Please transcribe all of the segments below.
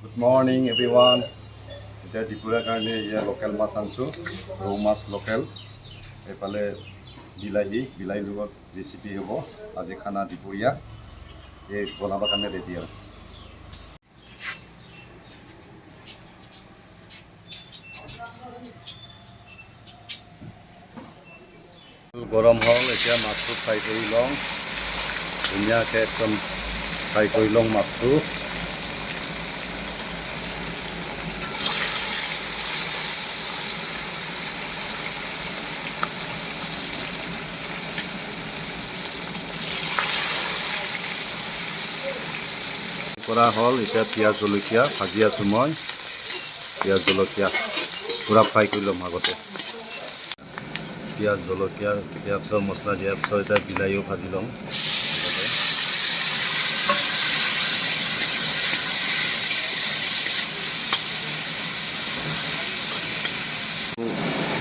Good morning everyone. এতিয়া দুপৰীয়াৰ কাৰণে ইয়াৰ লোকেল মাছ আনিছোঁ, ৰৌ মাছ লোকেল। এইফালে বিলাহীৰ লগত ৰেচিপি হ'ব আজি খানা দুপৰীয়া। এই বনাবৰ কাৰণে ৰেডি আৰু গৰম হ'ল। এতিয়া মাছটো ফ্ৰাই কৰি লওঁ, ধুনীয়াকৈ একদম ফ্ৰাই কৰি লওঁ মাছটো। কৰা হ'ল। এতিয়া পিঁয়াজ জলকীয়া ভাজি আছোঁ মই। পিঁয়াজ জলকীয়া পূৰা ফ্ৰাই কৰি ল'ম আগতে। পিঁয়াজ জলকীয়া দিয়াৰ পিছত মছলা দিয়াৰ পিছত এতিয়া বিলাহীও ভাজি ল'ম।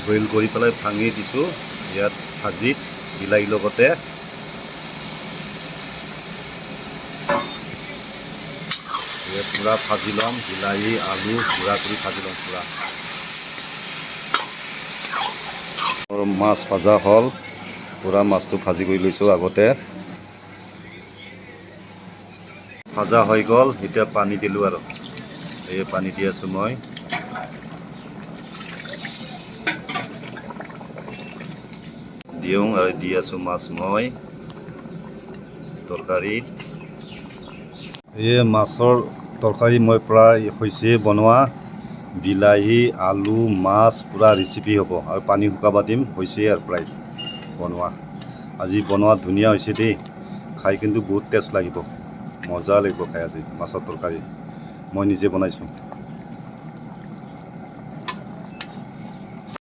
বইল কৰি পেলাই ভাঙি দিছোঁ ইয়াত ভাজিত বিলাহীৰ লগতে। পূৰা ভাজি ল'ম, বিলাহী আলু গুড়া কৰি ভাজি ল'ম পূৰা। মাছ ভাজা হ'ল, পূৰা মাছটো ভাজি কৰি লৈছোঁ আগতে। ভাজা হৈ গ'ল, এতিয়া পানী দিলোঁ আৰু এই পানী দি আছোঁ মই। দিওঁ আৰু দি আছোঁ মাছ মই তৰকাৰীত। এই মাছৰ তৰকাৰী মই প্ৰায় হৈছে বনোৱা। বিলাহী আলু মাছ পূৰা ৰেচিপি হ'ব আৰু পানী শুকাব দিম। হৈছে আৰু প্ৰায় বনোৱা। আজি বনোৱা ধুনীয়া হৈছে দেই, খাই কিন্তু বহুত টেষ্ট লাগিব, মজা লাগিব খাই আজি মাছৰ তৰকাৰী। মই নিজে বনাইছোঁ।